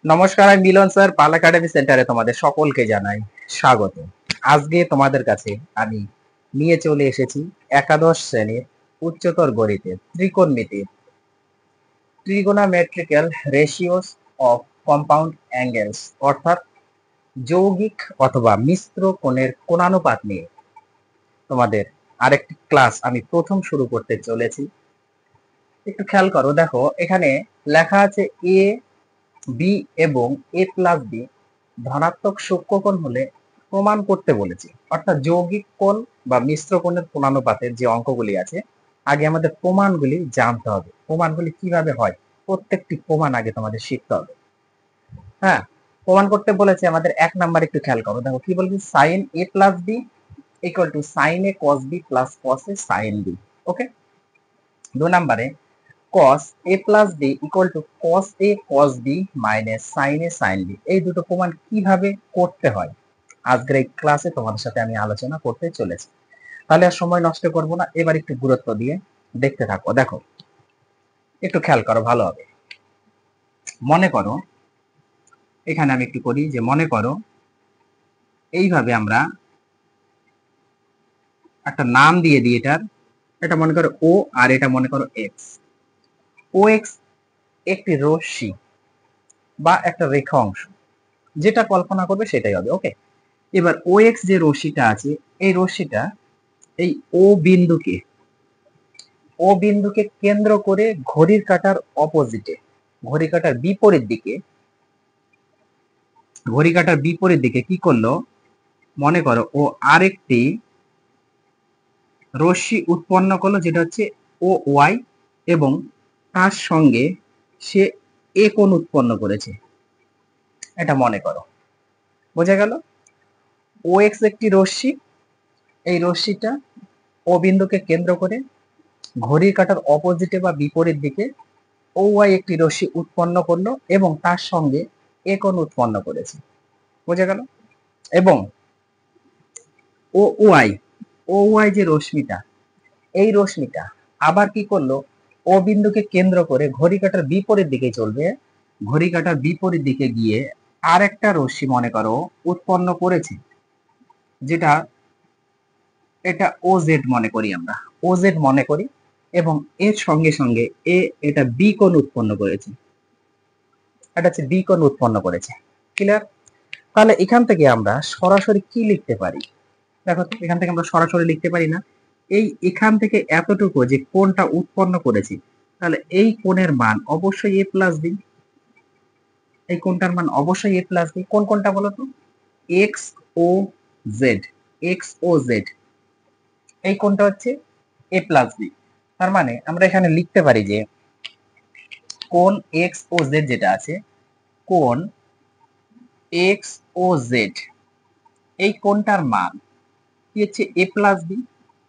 নমস্কার, আমি মিলন স্যার। পাল একাডেমি সেন্টারে তোমাদের সকলকে জানাই স্বাগত। আজকে তোমাদের কাছে আমি নিয়ে চলে এসেছি একাদশ শ্রেণীর উচ্চতর গণিতের ত্রিকোণমিতির trigonometrical ratios of compound angles, অর্থাৎ যৌগিক অথবা মিশ্র কোণের কোণানুপাত নিয়ে তোমাদের আরেকটি ক্লাস আমি প্রথম শুরু করতে চলেছি। একটু খেয়াল করো, দেখো এখানে লেখা আছে এ বি এবং এ প্লাস বি ধনাত্মক সূক্ষ্মকোণ হলে প্রমাণ করতে বলেছি। অর্থাৎ যৌগিক কোণ বা মিশ্র কোণের কোণানুপাতের যে অঙ্কগুলি আছে, আগে আমাদের প্রমাণগুলি জানতে হবে। প্রমাণগুলি কিভাবে হয়, প্রত্যেকটি প্রমাণ আগে তোমাদের শিখতে হবে। হ্যাঁ, প্রমাণ করতে বলেছে আমাদের। এক নাম্বার একটু খেয়াল করো, দেখো কি বলছি, sine A plus B equal to sine A cos B plus cos A sine B. Okay. 2 নম্বরে cos a plus b equal to cos a cos b minus sin a sin b। এই দুটো প্রমাণ কিভাবে করতে হয় আজকের এই ক্লাসে তোমাদের সাথে আমি আলোচনা করতে চলেছি। তাহলে আর সময় নষ্ট করব না, এবার একটু গুরুত্ব দিয়ে দেখতে থাকো। দেখো একটু খেয়াল করো, ভালো হবে। মনে করো, এখানে আমি একটু করি যে, মনে করো এইভাবে আমরা একটা নাম দিয়ে দিই এটার। এটা মনে করো ও, আর এটা মনে করো এক্স। ও এক্স একটি রশ্মি বা একটা রেখা অংশ, যেটা কল্পনা করবে সেটাই হবে। ওকে। এবার ও এক্স যে রশ্মিটা আছে, এই রশ্মিটা এই ও বিন্দুকে কেন্দ্র করে ঘড়ির কাঁটার অপোজিটে, ঘড়ি কাঁটার বিপরীত দিকে কি করলো, মনে করো ও আরেকটি রশ্মি উৎপন্ন করলো, যেটা হচ্ছে ও ওয়াই, এবং তার সঙ্গে সে এ কোণ উৎপন্ন করেছে। এটা মনে করো, বোঝা গেল? ও এক্স একটি রশ্মি, এই রশ্মিটা ও বিন্দুকে কেন্দ্র করে ঘড়ির কাঁটার অপোজিটে বা বিপরীত দিকে ও ওয়াই একটি রশ্মি উৎপন্ন করলো এবং তার সঙ্গে এ কোণ উৎপন্ন করেছে। বোঝা গেল? এবং ও ওয়াই যে রশ্মিটা, এই রশ্মিটা আবার কি করলো, ও বিন্দুকে কেন্দ্র করে ঘড়ি কাঁটার বিপরীত দিকে চলবে, ঘড়ি কাঁটার বিপরীত দিকে গিয়ে আরেকটা রশ্মি মনে করো উৎপন্ন করেছে, যেটা এটা ও জেড মনে করি, আমরা ও জেড মনে করি, এবং এর সঙ্গে সঙ্গে এটা বি কোণ উৎপন্ন করেছে। এটা হচ্ছে বি কোণ উৎপন্ন করেছে। ক্লিয়ার? তাহলে এখান থেকে আমরা সরাসরি কি লিখতে পারি? দেখো তো, এখান থেকে আমরা সরাসরি লিখতে পারি না। এখান থেকে এতটুকু যে কোণটা উৎপন্ন করেছি, তাহলে এই কোণের মান অবশ্যই এ প্লাস বি। এই কোণটার মান অবশ্যই এ প্লাস বি। কোন কোণটা বলো তো? X O Z. X O Z, এই কোণটা হচ্ছে এ প্লাস বি। তার মানে আমরা এখানে লিখতে পারি যে কোণ এক্স ও জেড যেটা আছে, কোণ এক্স ও জেড, এই কোণটার মান কি হচ্ছে এ প্লাস বি।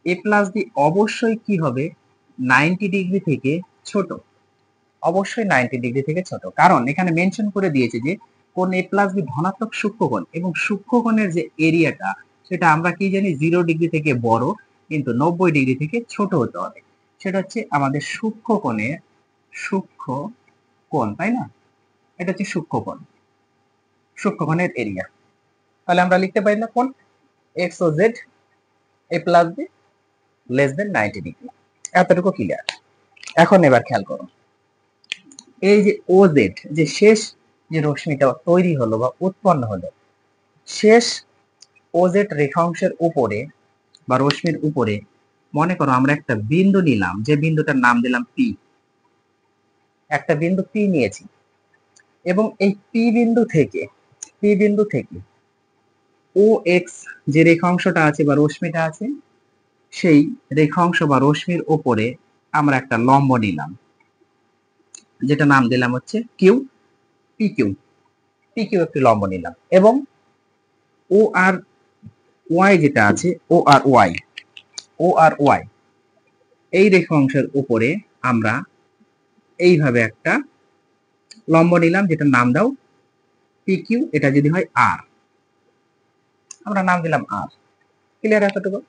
এ প্লাস বি অবশ্যই কি হবে, 90 ডিগ্রি থেকে ছোট। অবশ্যই 90 ডিগ্রি থেকে ছোট, কারণ এখানে মেনশন করে দিয়েছে যে কোণ এ প্লাস বি ধনাত্মক সূক্ষ্মকোণ, এবং সূক্ষ্মকোণের যে এরিয়াটা, সেটা আমরা কি জানি 0 ডিগ্রি থেকে বড়, কিন্তু 90 ডিগ্রি থেকে ছোট হতে হবে। সেটা হচ্ছে আমাদের সূক্ষ্ম কোণ, তাই না? এটা হচ্ছে সূক্ষ্মকোণের এরিয়া। তাহলে আমরা লিখতে পারি না, কোণ X O Z A plus B less than 90 degree. এতটুকু ক্লিয়ার। এখন এবার খেয়াল করো, এই যে ও জেড, যে শেষ যে রশ্মিটা তৈরি হলো বা উৎপন্ন হলো, শেষ ও জেড রেখাংশের উপরে বা রশ্মির উপরে মনে করো আমরা একটা বিন্দু নিলাম, যে বিন্দুটার নাম দিলাম পি। একটা বিন্দু পি নিয়েছি, এবং এই পি বিন্দু থেকে ও এক্স যে রেখাংশটা আছে বা রশ্মিটা আছে, সেই রেখাংশ বা রশ্মির উপরে আমরা একটা লম্ব নিলাম, যেটা নাম দিলাম হচ্ছে কিউ। পি কিউ একটি লম্ব নিলাম, এবং ও আর ওয়াই যেটা আছে, ও আর ওয়াই এই রেখাংশের উপরে আমরা এইভাবে একটা লম্ব নিলাম, যেটা নাম দাও পি কিউ। এটা যদি হয় আর, আমরা নাম দিলাম আর। ক্লিয়ার এতটুকু?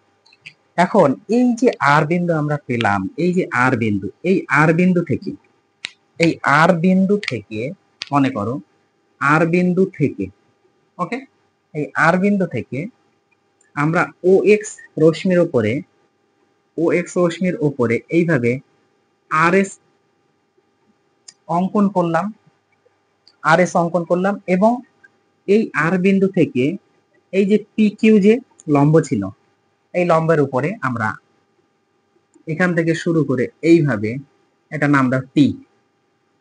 এখন এই যে আর বিন্দু আমরা পেলাম, এই যে আর বিন্দু, এই আর বিন্দু থেকে মনে করো আর বিন্দু থেকে, ওকে, এই আর বিন্দু থেকে আমরা ও এক্স রশ্মির উপরে এইভাবে আর এস অঙ্কন করলাম এবং এই আর বিন্দু থেকে এই যে পি কিউ যে লম্ব ছিল, এই লম্বের উপরে আমরা এখান থেকে শুরু করে এইভাবে এটা নাম দাও টি,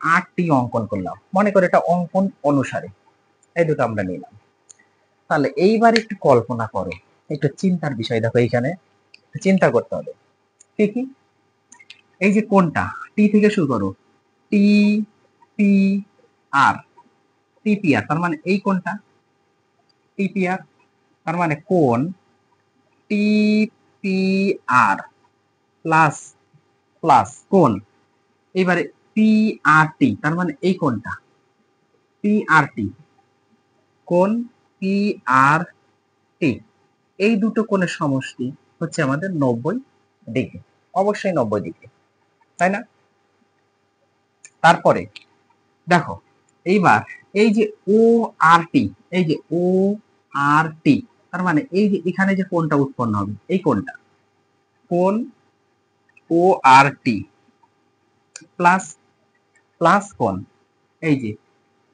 আর টি অঙ্কন করলাম, মনে করে এটা অঙ্কন অনুসারে এই দুটো আমরা নিলাম। তাহলে এইবার একটু কল্পনা করো, একটু চিন্তার বিষয়, দেখো এইখানে চিন্তা করতে হবে কি কি, এই যে কোনটা টি থেকে শুরু করো, T P R, T P R তার মানে এই কোনটা টি পি আর, তার মানে কোন T P R plus plus কোন, এবারে পি আর টি তার মানে এই কোনটা পি আর টি, কোন পি আর টি, এই দুটো কোণের সমষ্টি হচ্ছে আমাদের 90 ডিগ্রি, অবশ্যই 90 ডিগ্রি, তাই না? তারপরে দেখো এইবার এই যে ও আর টি, এই যে ও আর টি তার মানে এই যে এখানে যে কোণটা উৎপন্ন হবে এই কোণটা, কোণ ও আর টি প্লাস প্লাস কোণ এই যে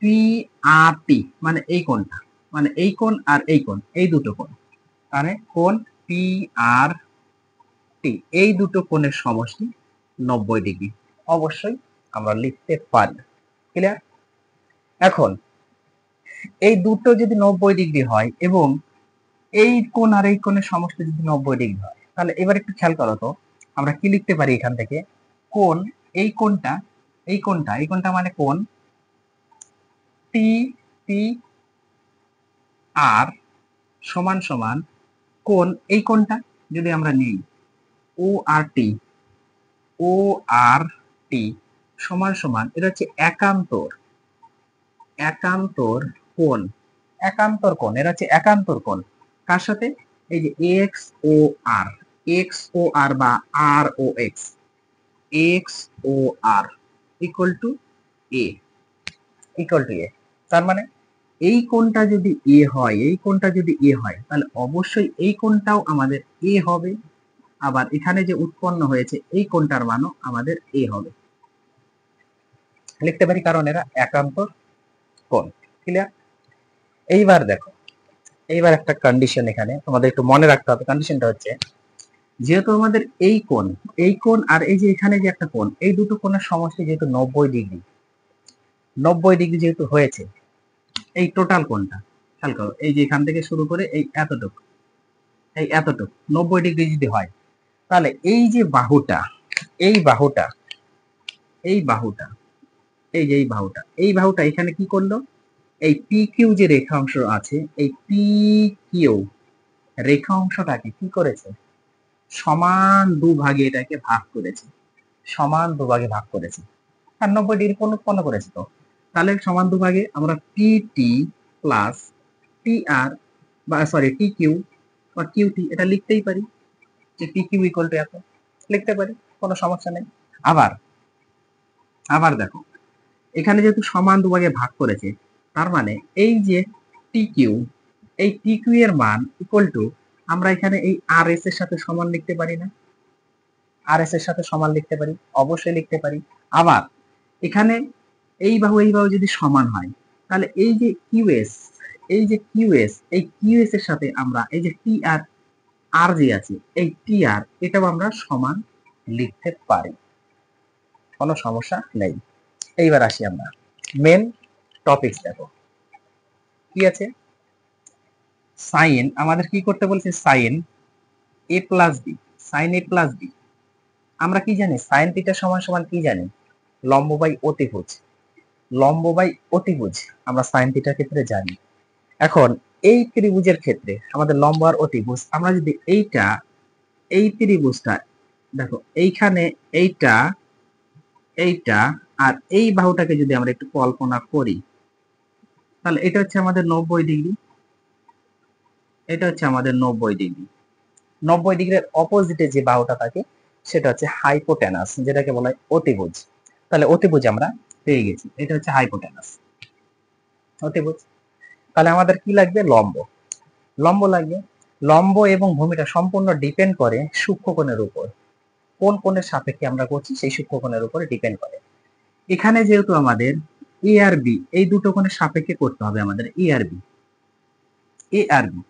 পি আর টি মানে এই কোণটা, মানে এই কোণ আর এই কোণ, এই দুটো কোণ, মানে কোণ পি আর টি, এই দুটো কোণের সমষ্টি 90 ডিগ্রি, অবশ্যই আমরা লিখতে পারি। ক্লিয়ার? এখন এই দুটো যদি 90 ডিগ্রি হয় এবং এই কোণ আর এই কোণের সমষ্টি যদি 90 ডিগ্রি হয়, তাহলে এবার একটু খেয়াল করো তো আমরা কি লিখতে পারি এখান থেকে, কোণ এই কোণটা এই কোণটা মানে কোণ টি পি আর সমান সমান কোণ এই কোণটা যদি আমরা নিই ও আর টি, ও আর টি সমান সমান এটা হচ্ছে একান্তর কোণ, এটা হচ্ছে একান্তর কোণ কার সাথে, এই যে এক্স ও আর বা R O X O R equal to A, তার মানে এই কোণটা যদি এ হয় তাহলে অবশ্যই এই কোণটাও আমাদের এ হবে, আবার এখানে যে উৎপন্ন হয়েছে এই কোণটার মানও আমাদের এ হবে, লিখতে পারি কারণ এরা একান্তর কোণ। ক্লিয়ার? এইবার দেখো, এইবার একটা কন্ডিশন এখানে তোমাদের একটু মনে রাখতে হবে, কন্ডিশনটা হচ্ছে যেহেতু আমাদের এই কোণ আর এই যে এখানে যে একটা কোণ, এই দুটো কোণের সমষ্টি যেহেতু 90 ডিগ্রি যেহেতু হয়েছে, এই টোটাল কোণটা খেয়াল করো, এই যে এখান থেকে শুরু করে এই এতটুক 90 ডিগ্রি যদি হয়, তাহলে এই যে বাহুটা এই বাহুটা এই বাহুটা এখানে কি করলো, এই পি কিউ যে রেখা অংশ আছে, এই পি কিউ রেখা অংশটাকে কি করেছে, সমান দুভাগে এটাকে ভাগ করেছে, আর 90 ডিগ্রি কোণ উৎপন্ন করেছে। তো তাহলে সমান দুভাগে আমরা পি টি প্লাস টি আর বা সরি টি কিউ বা কিউ টি এটা লিখতেই পারি, যে পি কিউ ইকুয়াল টু এত লিখতে পারি, কোনো সমস্যা নেই। আবার দেখো এখানে যেহেতু সমান দুভাগে ভাগ করেছে, তার মানে এই যে টি কিউ, এই টি কিউ এর মান ইকুয়াল টু আমরা এখানে এই আর এস এর সাথে সমান লিখতে পারি না, অবশ্যই লিখতে পারি। আবার এখানে এই বাহু যদি সমান হয়, তাহলে এই যে কিউএস এই কিউএস এর সাথে আমরা এই যে টি আর যে আছে এই টি আর এটাও আমরা সমান লিখতে পারি, কোনো সমস্যা নেই। এইবার আসি আমরা মেন টপিকস, দেখো কি আছে, সাইন আমাদের কি করতে বলছে, সাইন এ প্লাস বি, আমরা কি জানি সাইন থিটা সমান সমান কি জানি, লম্ব বাই অতিভুজ আমরা সাইন থিটার ক্ষেত্রে জানি। এখন এই ত্রিভুজের ক্ষেত্রে আমাদের লম্ব আর অতিভুজ, আমরা যদি এই ত্রিভুজটা দেখো এইখানে এইটা আর এই বাহুটাকে যদি আমরা একটু কল্পনা করি, তাহলে এটা হচ্ছে আমাদের 90 ডিগ্রি, এটা হচ্ছে আমাদের 90 ডিগ্রির অপোজিটে যে বাহুটা থাকে সেটা হচ্ছে হাইপোটেনাস, যেটাকে বলা হয় অতিভুজ। তাহলে অতিভুজ আমরা পেয়ে গেছি, এটা হচ্ছে হাইপোটেনাস। অতিভুজ। তাহলে আমাদের কি লাগবে? লম্ব। লম্ব লাগবে। লম্ব এবং ভূমিটা সম্পূর্ণ ডিপেন্ড করে সূক্ষ্মকোণের উপর। কোন কোণের সাপেক্ষে আমরা করছি সেই সূক্ষ্মকোণের উপরে ডিপেন্ড করে। এখানে যেহেতু আমাদের এ আর বি এই দুটো কোণের সাপেক্ষে করতে হবে আমাদের এ আর বি, এ আর বি।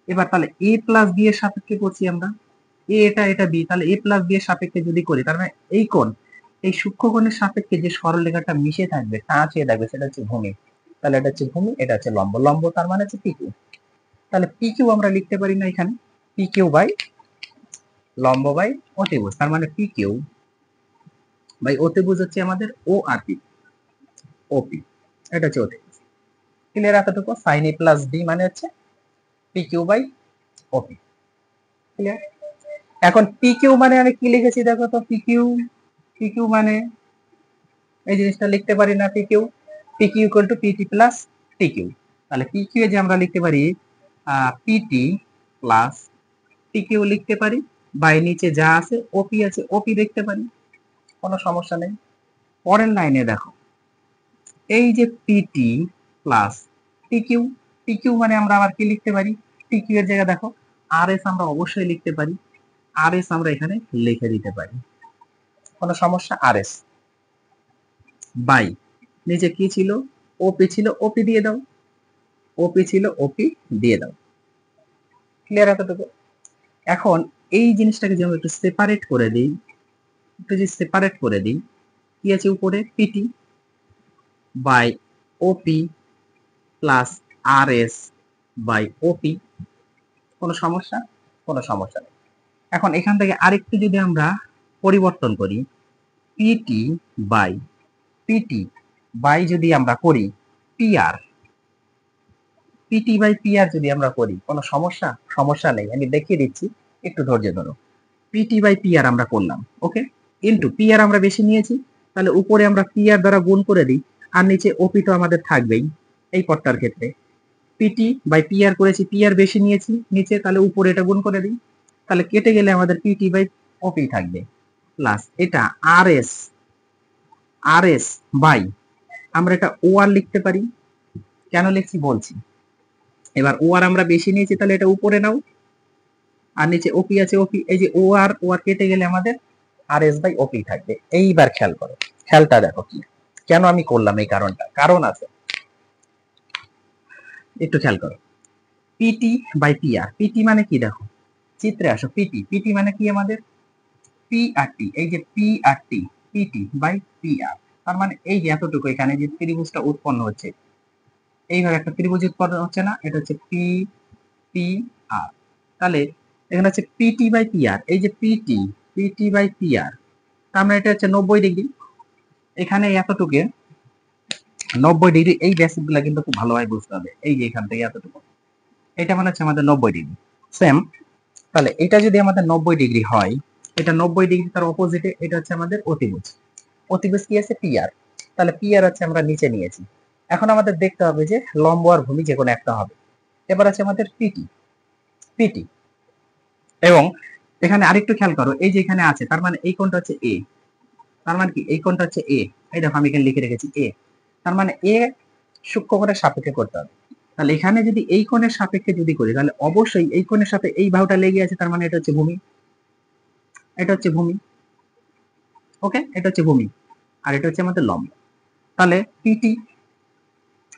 এবার তাহলে এ প্লাস বি এর সাপেক্ষে করছি আমরা, এ এটা বি, তাহলে এ প্লাস বি এর সাপেক্ষে যদি করি তার মানে এই কোণ, এই সূক্ষ্মকোণের সাপেক্ষে যে সরলরেখাটা মিশে থাকবে, টাচ হয়ে থাকবে, সেটা হচ্ছে ভূমি। তাহলে এটা হচ্ছে ভূমি, এটা হচ্ছে লম্ব। লম্ব তার মানে হচ্ছে পিকিউ। তাহলে পিকিউ আমরা লিখতে পারি না এখানে, পিকিউ বাই লম্ব বাই অতিভুজ, তার মানে পিকিউ বাই অতিভুজ হচ্ছে আমাদের ও আর পি, ওপি, এটা হচ্ছে অতিভুজ। ক্লিয়ার? এতটুকু সাইন এ প্লাস বি মানে হচ্ছে পিকিউ বাই ওপি। ক্লিয়ার? এখন পিকিউ মানে আমি কি লিখেছি দেখো তো, পিকিউ, পিকিউ মানে এই জিনিসটা লিখতে পারি না, PQ, PQ equal to PT plus TQ. তাহলে পিকিউ যে আমরা লিখতে পারি পিটি প্লাস টিকিউ লিখতে পারি, বাই নিচে যা আছে ওপি আছে ওপি লিখতে পারি, কোনো সমস্যা নেই। পরের লাইনে দেখো, এই যে পিটি প্লাস টিকিউ, টিকিউ মানে আমরা আবার কি লিখতে পারি, টিকিউ এর জায়গায় দেখো আর এস আমরা অবশ্যই লিখতে পারি, আর এস আমরা এখানে লিখে দিতে পারি, কোনো সমস্যা। আর এস বাই নিচে কি ছিল, ওপি ছিল, ওপি দিয়ে দাও, ওপি ছিল, ওপি দিয়ে দাও। ক্লিয়ার এতটুকু? এখন এই জিনিসটাকে যদি আমরা একটু সেপারেট করে দিই, একটু যদি সেপারেট করে দিই, কি আছে উপরে, PT by OP plus R S by OP, কোনো সমস্যা? কোনো সমস্যা নেই। এখন এখান থেকে আরেকটু যদি আমরা পরিবর্তন করি, পিটি বাই পিটি বাই যদি আমরা করি পিআর, পিটি বাই পিআর যদি আমরা করি, কোনো সমস্যা? সমস্যা নেই, আমি দেখিয়ে দিচ্ছি, একটু ধৈর্য ধরো। পিটি বাই পিআর আমরা করলাম, ওকে, ইনটু পিআর আমরা বেশি নিয়েছি, তাহলে উপরে আমরা পিআর দ্বারা গুণ করে দিই, আর নিচে ওপি তো আমাদের থাকবেই এই পদটার ক্ষেত্রে। পিটি বাই পিআর করেছি, পিআর বেশি নিয়েছি নিচে, তাহলে উপরে এটা গুণ করে দিই, তাহলে কেটে গেলে আমাদের পিটি বাই ওপি থাকবে, প্লাস এটা আর এস, আর এস বাই আমরা এটা ও আর লিখতে পারি। কেন লিখছি বলছি। এবার ও আর আমরা বেশি নিয়েছি, তাহলে এটা উপরে নাও, আর নিচে ওপি আছে ওপি, এই যে ও আর কেটে গেলে আমাদের আর এস বাই ওপি থাকবে। এইবার খেয়াল করো, খেয়ালটা দেখো কি, কেন আমি করলাম এই কারণটা, কারণ আছে, একটু খেয়াল করো। পিটি বাই পিআর, পিটি মানে কি দেখো, চিত্রে আসো, পিটি, পিটি মানে কি আমাদের পি আর টি, এই যে P R T, PT by PR, তার মানে এই যে এতটুকু এখানে যে ত্রিভুজটা উৎপন্ন হচ্ছে, এইভাবে একটা ত্রিভুজ উৎপন্ন হচ্ছে না, এটা হচ্ছে পি পি আর, তাহলে এখানে হচ্ছে পিটি বাই পিআর, এই যে পিটি, পিটি বাই পিআর, তার মানে এটা হচ্ছে 90 ডিগ্রি। এখানে এতটুকু 90 ডিগ্রি, এই বেসিক গুলা কিন্তু খুব ভালোভাবে বুঝতে হবে, এই যে এখান থেকে এতটুকু, এটা মানে হচ্ছে আমাদের 90 ডিগ্রি। সেম, তাহলে এটা যদি আমাদের 90 ডিগ্রি হয়, এটা 90 ডিগ্রি, তার অপোজিটে এটা হচ্ছে আমাদের অতিভুজ। অতিভুজ কি আছে, পিআর, তাহলে পিআর হচ্ছে আমরা নিচে নিয়েছি। এখন আমাদের দেখতে হবে যে লম্ব আর ভূমি যে কোনো একটা হবে। এবার আছে আমাদের পিটি, পিটি, এবং এখানে আরেকটু খেয়াল করো, এই যে এখানে আছে, তার মানে এই কোণটা হচ্ছে এ, তার মানে কি এই কোণটা হচ্ছে এ, এই দেখো আমি এখানে লিখে রেখেছি এ, তার মানে এ সূক্ষ্মকোণের সাপেক্ষে করতে হবে। তাহলে এখানে যদি এই কোণের সাপেক্ষে যদি করি, তাহলে অবশ্যই এই কোণের সাথে এই বাহুটা লেগে আছে, তার মানে এটা হচ্ছে ভূমি, এটা হচ্ছে ভূমি, ওকে, এটা হচ্ছে ভূমি, আর এটা হচ্ছে আমাদের লম্ব। তাহলে পিটি,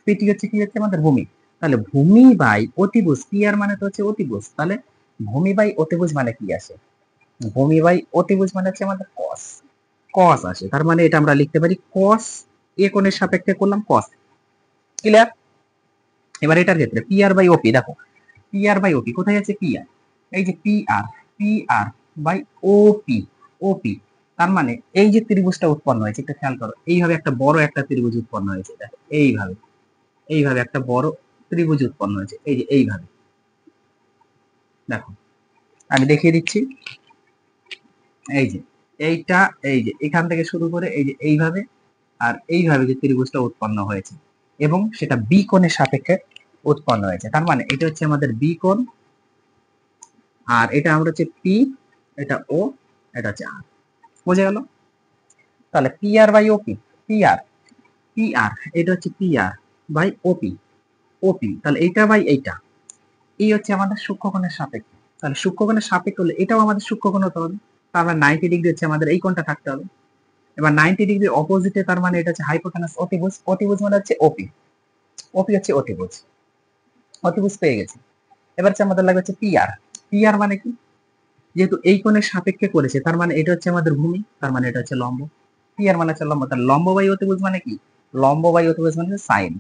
পিটি হচ্ছে কি হচ্ছে আমাদের ভূমি, তাহলে ভূমি বাই অতিভুজ, পি আর মানে তো হচ্ছে অতিভুজ, তাহলে ভূমি বাই অতিভুজ মানে কি আসে, ভূমি বাই অতিভুজ মানে হচ্ছে আমাদের কস, কস আসে, তার মানে এটা আমরা লিখতে পারি কস, এ কোণের সাপেক্ষে করলাম কস। ক্লিয়ার? এবার এটার ক্ষেত্রে পি আর বাই ওপি, দেখো পি আর বাই ওপি কোথায় আছে, পি আর, এই যে P R, P R by OP, OP, তার মানে এই যে ত্রিভুজটা উৎপন্ন হয়েছে, এটা খেয়াল করো, এইভাবে একটা বড় একটা ত্রিভুজ উৎপন্ন হয়েছে, দেখো এইভাবে, এইভাবে একটা বড় ত্রিভুজ উৎপন্ন হয়েছে, এই যে এইভাবে, দেখো আমি দেখিয়ে দিচ্ছি, এই যে এইটা, এই যে এখান থেকে শুরু করে এই যে এইভাবে আর এইভাবে যে ত্রিভুজটা উৎপন্ন হয়েছে, এবং সেটা বি কোণের সাপেক্ষে উৎপন্ন হয়েছে, তার মানে এটা হচ্ছে আমাদের বি কোণ, আর এটা আমরা হচ্ছে পি, এটা ও, এটা হচ্ছে আর। বুঝে গেল? তাহলে P R by OP, P R, P R এটা হচ্ছে পি আর বাই ওপি, ওপি, তাহলে এইটা বাই এইটা, এই হচ্ছে আমাদের সূক্ষ্মকোণের সাপেক্ষে। তাহলে সূক্ষ্মকোণের সাপেক্ষে হলে এটাও আমাদের সূক্ষ্মকোণ হতে হবে, তার মানে 90 ডিগ্রি হচ্ছে আমাদের এই কোণটা থাকতে হবে। এবার 90 ডিগ্রি অপোজিটে, তার মানে এটা হচ্ছে হাইপোটেনাস অতিভুজ, অতিভুজ মানে হচ্ছে ওপি, ওপি হচ্ছে অতিভুজ, অতিভুজ পেয়ে গেছি। এবার হচ্ছে আমাদের লাগবে হচ্ছে পিআর, পিআর মানে কি, যেহেতু এই কোণের সাপেক্ষে করেছে তার মানে এটা হচ্ছে আমাদের ভূমি, তার মানে এটা হচ্ছে লম্ব, পিআর মানে হচ্ছে লম্ব, তাহলে লম্ব বাই অতিভুজ মানে কি, লম্ব বাই অতিভুজ মানে সাইন,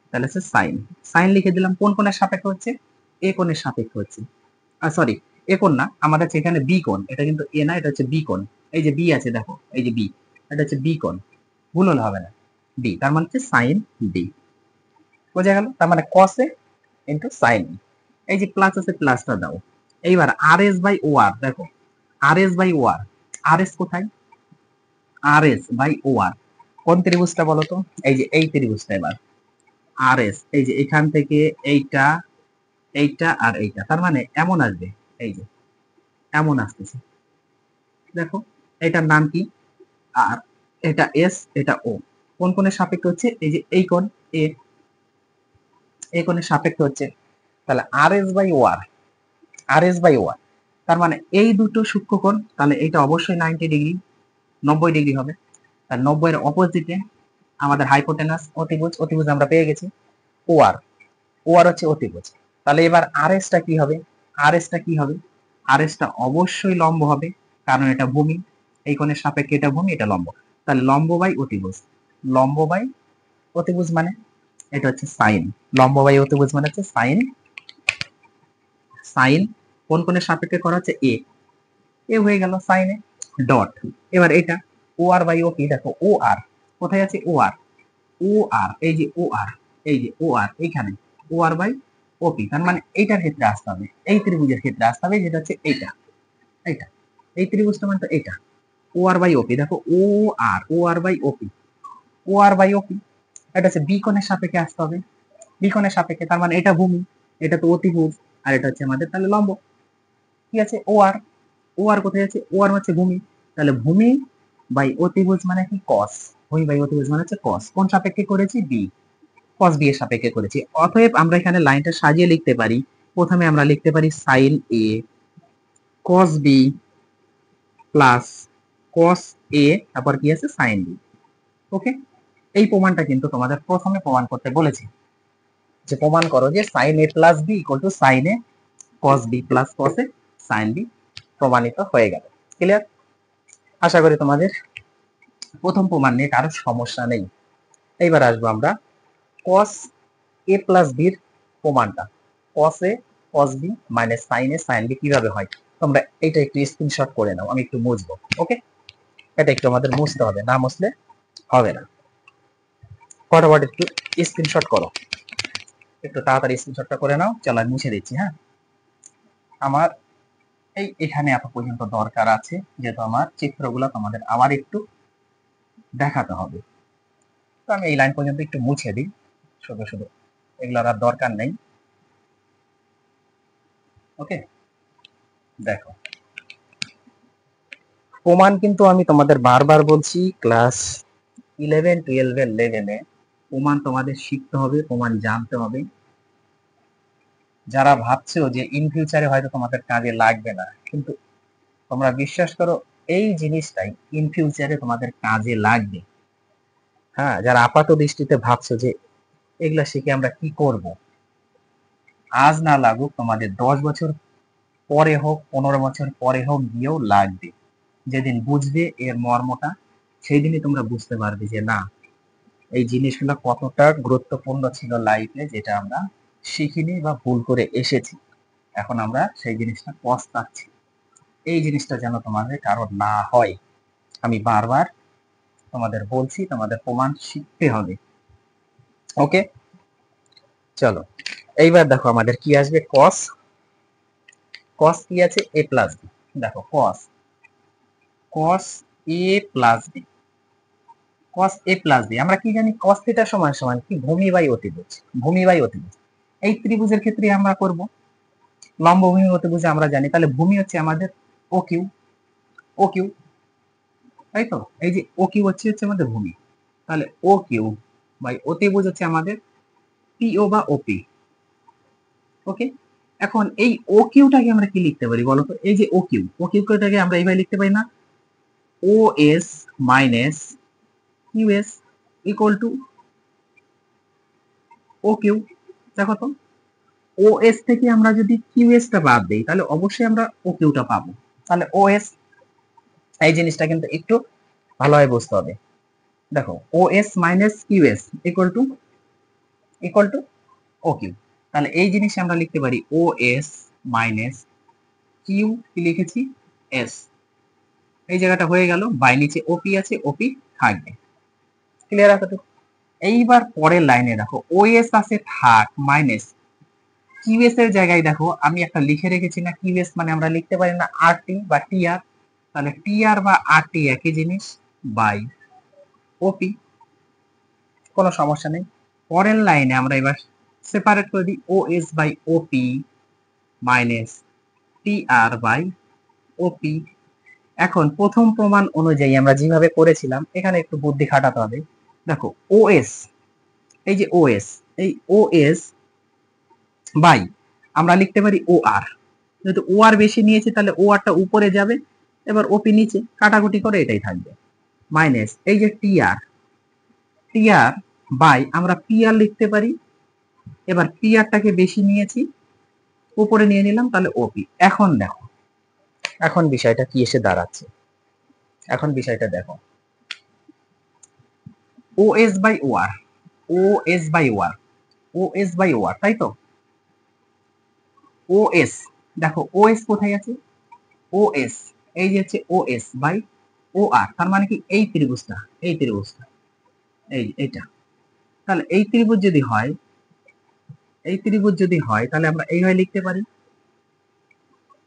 তাহলে হচ্ছে সাইন, সাইন লিখে দিলাম। কোন কোণের সাপেক্ষে হচ্ছে, এ কোণের সাপেক্ষে হচ্ছে, সরি এ কোণ না, আমাদের হচ্ছে এখানে বি কোণ, এটা কিন্তু এ না, এটা হচ্ছে বি কোণ, এই যে বি আছে দেখো, এই যে বি, এটা হচ্ছে বি কোণ, ভুল হলে হবে না, বি, তার মানে হচ্ছে সাইন বি, বোঝা গেল, তার মানে কস এ ইন্টু সাইন, এই যে প্লাস আছে প্লাসটা দাও। এইবার আর এস বাই ও আর, দেখো R S by O R, R S কোথায়, আর এস বাই ও আর, কোন ত্রিভুজটা বলো তো, এই যে এই ত্রিভুজটা, এবার আর এস, এই যে এখান থেকে এইটা, এইটা আর এইটা, তার মানে এমন আসবে, এই যে এমন আসতেছে, দেখো এটার নাম কি, আর এটা এস, এটা ও, কোন কোণের সাপেক্ষে হচ্ছে, এই যে এই কোণ এ, এই কোণের সাপেক্ষে হচ্ছে, তাহলে R S by O R, R S by O R, তার মানে এই দুটো সূক্ষ্মকোণ, তাহলে এটা অবশ্যই 90 ডিগ্রি, 90 ডিগ্রি হবে, তার 90 এর অপোজিটে আমাদের হাইপোটেনাস অতিভুজ, অতিভুজ আমরা পেয়ে গেছি, ও আর, ও আর হচ্ছে অতিভুজ, তাহলে এবার আর এস টা কি হবে, আর এস টা কি হবে, আর এস টা অবশ্যই লম্ব হবে, কারণ এটা ভূমি, এই কোণের সাপেক্ষে এটা ভূমি, এটা লম্ব, তাহলে লম্ব বাই অতিভুজ, লম্ব বাই অতিভুজ মানে এটা হচ্ছে সাইন, লম্ব বাই অতিভুজ মানে হচ্ছে সাইন, সাইন কোন কোণের সাপেক্ষে করা হচ্ছে এ, এ হয়ে গেল সাইনে, ডট, এবার এটা ও আর বাই ও কি, দেখো ও আর কোথায় আছে, ও আর, ও আর এই যে ও আর, এই যে ও আর এইখানে, ও আর বাই ওপি, তার মানে এইটার ক্ষেত্রে আসতে হবে, এই ত্রিভুজের ক্ষেত্রে আসতে হবে, যেটা হচ্ছে এইটা, এইটা এই ত্রিভুজটা মানে তো এটা, ও আর বাই ওপি, দেখো ও আর by OP, O R by ওপি, এটা হচ্ছে বি কোণের সাপেক্ষে আসতে হবে, বি কোণের সাপেক্ষে, তার মানে এটা ভূমি, এটা তো অতিভুজ, আর এটা হচ্ছে আমাদের তাহলে লম্ব, কি আছে ও আর, ও আর কোথায় আছে, ও আর হচ্ছে ভূমি, তাহলে ভূমি বাই অতিভুজ মানে কি কস, ভূমি বাই অতিভুজ মানে হচ্ছে কস, কোন সাপেক্ষে করেছি, বি, কস বি এর সাপেক্ষে করেছি, অতএব আমরা এখানে লাইনটা সাজিয়ে লিখতে পারি, প্রথমে আমরা লিখতে পারি sign A cos B plus cos এ, তারপর কি আছে সাইন বি, ওকে। এই প্রমাণটা কিন্তু তোমাদের প্রথমে প্রমাণ করতে বলেছি, যে প্রমাণ করো যে sine A plus B equal to sine A cos B plus cos A sine B, প্রমাণিত হয়ে গেল, ক্লিয়ার। আশা করি তোমাদের প্রথম প্রমাণ নিয়ে কারো সমস্যা নেই। এইবার আসবো আমরা কস এ প্লাস বির প্রমাণটা, কস এ কস বি মাইনাস সাইন এ সাইন বি কিভাবে হয়, তোমরা এটা একটু স্ক্রিনশট করে নাও, আমি একটু মুছবো, ওকে, এটা একটু আমাদের মুছতে হবে, না মুছলে হবে না, ফটাফট একটু স্ক্রিনশট করো, একটু তাড়াতাড়ি স্ক্রিনশটটা করে নাও, চলো আমি মুছে দিচ্ছি, হ্যাঁ। আমার এই এখানে এত পর্যন্ত দরকার আছে, যেহেতু আমার চিত্রগুলো তোমাদের আবার একটু দেখাতে হবে, তো আমি এই লাইন পর্যন্ত একটু মুছে দিই, শুধু শুধু এগুলোর আর দরকার নেই, ওকে। দেখো প্রমাণ কিন্তু আমি তোমাদের বারবার বলছি, ক্লাস 11-12 লেভেলে প্রমাণ তোমাদের শিখতে হবে, প্রমাণ জানতে হবে। যারা ভাবছো যে ইন ফিউচারে হয়তো তোমাদের কাজে লাগবে না, কিন্তু তোমরা বিশ্বাস করো এই জিনিসটাই ইন ফিউচারে তোমাদের কাজে লাগবে। হ্যাঁ, যারা আপাত দৃষ্টিতে ভাবছো যে এগুলা শিখে আমরা কি করব, আজ না লাগুক, তোমাদের 10 বছর পরে হোক, 15 বছর পরে হোক গিয়েও লাগবে। যেদিন বুঝবে এর মর্মটা, সেই দিনই তোমরা বুঝতে পারবে যে না, এই জিনিসগুলো কতটা গুরুত্বপূর্ণ ছিল লাইফে, যেটা আমরা শিখিনি বা ভুল করে এসেছি, এখন আমরা সেই জিনিসটা পস্তাচ্ছি। এই জিনিসটা যেন তোমাদের কারণ না হয়, আমি বারবার তোমাদের বলছি, তোমাদের প্রমাণ শিখতে হবে, ওকে। চলো এইবার দেখো আমাদের কি আসবে, কস, কস কি আছে এ প্লাস বি, দেখো কস, কস এ প্লাস বি, কস এ প্লাস বি, আমরা কি জানি কস থিটা সমান সমান কি, ভূমি বাই অতিভুজ, ভূমি বাই অতিভুজ, এই ত্রিভুজের ক্ষেত্রে আমরা করব, লম্ব ভূমি অতিভুজে আমরা জানি, তাহলে ভূমি হচ্ছে আমাদের ও কিউ, ও কিউ, তাই তো, এই যে ও কিউ হচ্ছে হচ্ছে আমাদের ভূমি, তাহলে ও কিউ বাই অতিভুজ হচ্ছে আমাদের পিও বা ওপি, ওকে, এখন এই ও কিউটাকে আমরা কি লিখতে পারি বলো তো? এই যে ও কিউটাকে আমরা এইভাবে লিখতে পারি না, O S minus Q S equal to O Q. দেখো তো, ও এস থেকে আমরা যদি কিউ এস টা বাদ দিই তাহলে অবশ্যই আমরা ও কিউটা পাবো। তাহলে ও এস, এই জিনিসটা কিন্তু একটু ভালোভাবে বুঝতে হবে। দেখো, O S minus Q S equal to O Q. তাহলে এই জিনিস আমরা লিখতে পারি ও এস মাইনাস কিউ, কি লিখেছি, এস। এই জায়গাটা হয়ে গেল, বাই নিচে ওপি আছে, ওপি থাকবে। ক্লিয়ার আছে তো? এইবার পরের লাইনে দেখো, ওএস আছে থাক মাইনাস কিউএস এর জায়গায় দেখো আমি একটা লিখে রেখেছি না, কিউএস মানে আমরা লিখতে পারি না আরটি বা টিআর, তাহলে টিআর বা আরটি একই জিনিস, বাই ওপি, কোনো সমস্যা নেই। পরের লাইনে আমরা এবার সেপারেট করে দিই, OS by OP minus TR by OP. এখন প্রথম প্রমাণ অনুযায়ী আমরা যেভাবে করেছিলাম এখানে একটু বুদ্ধি খাটাতে হবে। দেখো, ওএস, এই যে ওএস, এই ওএস বাই আমরা লিখতে পারি ও আর, যেহেতু ও আর বেশি নিয়েছে তাহলে ও আরটা উপরে যাবে, এবার ওপি নিচে, কাটাকুটি করে এটাই থাকবে, মাইনাস এই যে টিআর বাই আমরা পিআর লিখতে পারি, এবার পিআরটাকে বেশি নিয়েছি উপরে নিয়ে নিলাম, তাহলে ওপি। এখন দেখো, এখন বিষয়টা কি এসে দাঁড়াচ্ছে, এখন বিষয়টা দেখো, OS by OR, OS by OR, OS by OR, তাই তো? ওএস, দেখো ওএস কোথায় আছে, ওএস, এই যে হচ্ছে ওএস বাই ও আর, তার মানে কি এই ত্রিভুজটা, এই ত্রিভুজটা, এই এইটা। তাহলে এই ত্রিভুজ যদি হয়, এই ত্রিভুজ যদি হয় তাহলে আমরা এইভাবে লিখতে পারি,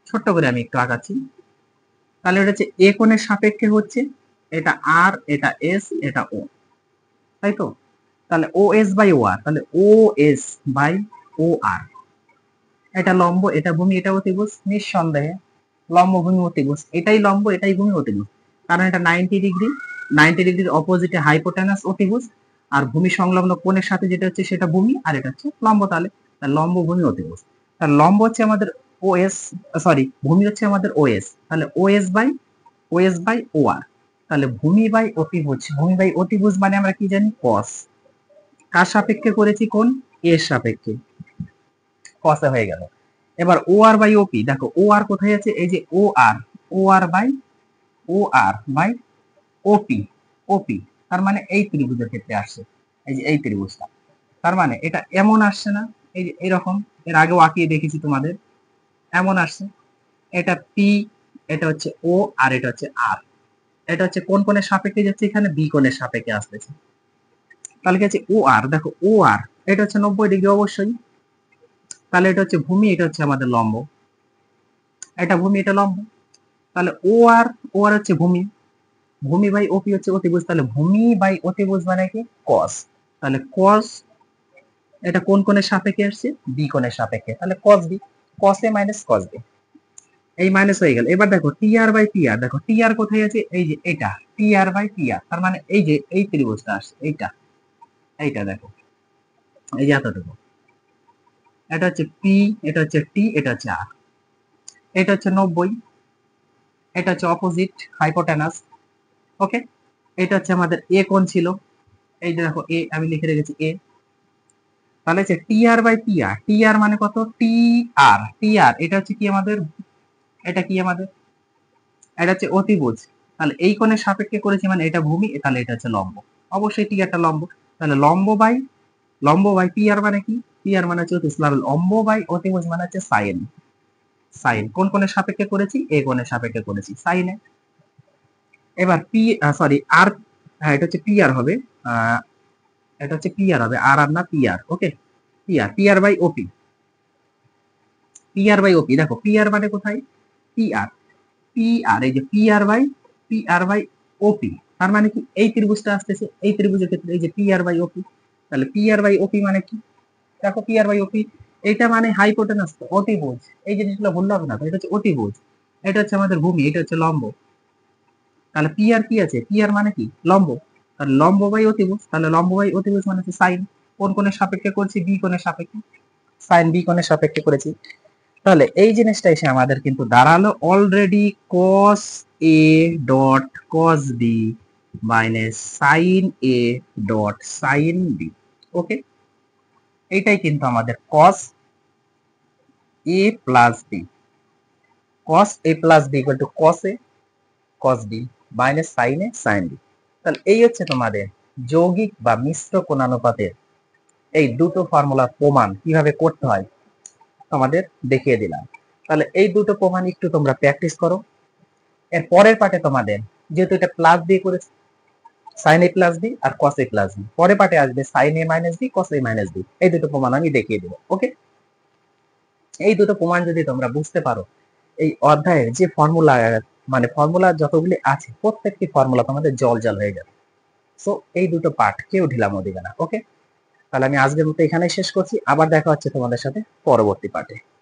ছোট্ট করে আমি একটু আগাচ্ছি। তাহলে এটা হচ্ছে এ কোণের সাপেক্ষে হচ্ছে এটা আর, এটা এস, এটা ও, তাই তো? তাহলে ও এস বাই ও আর, তাহলে ও এস বাই ও আর, এটা লম্ব, এটা ভূমি, এটা অতিভুজ, নিঃসন্দেহে লম্ব ভূমি অতিভুজ, এটাই লম্ব, এটাই ভূমি অতিভুজ, কারণ এটা 90 ডিগ্রি, 90 ডিগ্রির অপোজিটে হাইপোটেনাস অতিভুজ, আর ভূমি সংলগ্ন কোণের সাথে যেটা হচ্ছে সেটা ভূমি, আর এটা হচ্ছে লম্ব, তাহলে লম্ব ভূমি অতিভুজ। তাহলে লম্ব হচ্ছে আমাদের ওএস, সরি ভূমি হচ্ছে আমাদের ওএস, তাহলে ওএস বাই ও আর, তাহলে ভূমি বাই অতিভুজ, ভূমি বাই অতিভুজ মানে আমরা কি জানি, কস। কার সাপেক্ষে করেছি, কোন এর সাপেক্ষে, কসে হয়ে গেল। এবার ও আর বাই ওপি, দেখো ও আর কোথায় আছে, এই যে ও আর বাই ওপি, ওপি, তার মানে এই ত্রিভুজের ক্ষেত্রে আসছে, এই যে এই ত্রিভুজটা, তার মানে এটা এমন আসছে না, এই যে এরকম, এর আগেও আঁকিয়ে দেখেছি তোমাদের, এমন আসছে, এটা পি, এটা হচ্ছে ও, আর এটা হচ্ছে আর, এটা হচ্ছে কোন কোণের সাপেক্ষে যাচ্ছে, এখানে বি কোণের সাপেক্ষে আসতেছে, তাহলে কি আছে ও আর, দেখো ও আর এটা হচ্ছে 90 ডিগ্রি অবশ্যই, তাহলে এটা হচ্ছে ভূমি, এটা হচ্ছে আমাদের লম্ব, এটা ভূমি, এটা লম্ব, তাহলে ও আর হচ্ছে ভূমি, ভূমি বাই ওপি হচ্ছে অতিভুজ, তাহলে ভূমি বাই অতিভুজ মানে কি, কস, তাহলে কস, এটা কোন কোণের সাপেক্ষে আসছে, বি কোণের সাপেক্ষে, তাহলে কস বি, কস এ মাইনাস কস বি, এই মাইনাস হয়ে গেল। এবার দেখো টিআর বাই টিআর, দেখো টিআর কোথায় আছে, এই যে এটা টিআর বাই টিআর, তার মানে এই যে এই ত্রিভুজটা আসছে, এইটা, এইটা দেখো, এই যে এতটুকু, এটা হচ্ছে পি, এটা হচ্ছে টি, এটা হচ্ছে আর, এটা হচ্ছে 90, এটা হচ্ছে অপোজিট হাইপোটেনাস, ওকে। এটা হচ্ছে আমাদের এ কোণ ছিল, এই যে দেখো এ আমি লিখে রেখেছি এ, তাহলে হচ্ছে টিআর বাই টিআর, টিআর মানে কত, টিআর এটা হচ্ছে কি আমাদের, এটা কি আমাদের, এটা হচ্ছে অতিভুজ, তাহলে এই কোণের সাপেক্ষে করেছি মানে এটা ভূমি, তাহলে এটা হচ্ছে লম্ব, অবশ্যই টিআরটা লম্ব, তাহলে লম্ব বাই টিআর মানে কি, টিআর মানে হচ্ছে অতিভুজ, লম্ব বাই অতিভুজ মানে হচ্ছে সাইন, সাইন কোন কোণের সাপেক্ষে করেছি, এ কোণের সাপেক্ষে করেছি, সাইনে। এবার পি, সরি আর, হ্যাঁ এটা হচ্ছে পিআর হবে, এটা হচ্ছে পিআর হবে, আর আর না PR, okay, PR by OP, PR by OP, দেখো পিআর মানে কোথায়, পিআর, পিআর, এই যে পিআর বাই ওপি, তার মানে কি এই ত্রিভুজটা আসতেছে, এই ত্রিভুজের ক্ষেত্রে এই যে পিআর বাই ওপি, তাহলে পিআর বাই ওপি মানে কি, দেখো পিআর বাই ওপি, এটা মানে হাইপোটেনাস, অতিভুজ, এই জিনিসগুলো ভুল হবে না, এটা হচ্ছে অতিভুজ, এটা হচ্ছে আমাদের ভূমি, এটা হচ্ছে লম্ব, তাহলে পিআর কি আছে, পিআর মানে কি লম্ব, তাহলে লম্ব বাই অতিভুজ, তাহলে লম্ব বাই অতিভুজ মানে হচ্ছে সাইন, কোন কোণের সাপেক্ষে করছি, বি কোণের সাপেক্ষে, সাইন বি কোণের সাপেক্ষে করেছি। তাহলে এই জিনিসটা এসে আমাদের কিন্তু দাঁড়ালো already cos a dot cos b minus sin a dot sin b। ওকে, এইটাই কিন্তু আমাদের cos a plus b, cos a plus b equal to cos a cos b minus sin a sin b। তাহলে এই হচ্ছে তোমাদের যৌগিক বা মিশ্র কোণানুপাতের এই দুটো ফর্মুলার প্রমাণ কিভাবে করতে হয় তোমাদের দেখিয়ে দিলাম। তাহলে এই দুটো প্রমাণ একটু তোমরা প্র্যাকটিস করো। এর পরের পার্টে তোমাদের, যেহেতু এটা প্লাস দিয়ে করেছে, sin a প্লাস বি আর cos a প্লাস বি, পরের পার্টে আসবে sin a minus B cos a minus B. এই দুটো প্রমাণ আমি দেখিয়ে দেবো। ওকে, এই দুটো প্রমাণ যদি তোমরা বুঝতে পারো, এই অধ্যায়ের যে ফর্মুলা, মানে ফর্মুলা যতগুলি আছে প্রত্যেকটি ফর্মুলা তোমাদের জল জল হয়ে যাবে। সো এই দুটো পার্ট কেউ ঢিলামো দিবে না। ওকে, তাহলে আমি আজকের মতো এখানেই শেষ করছি। আবার দেখা হচ্ছে তোমাদের সাথে পরবর্তী পার্টে।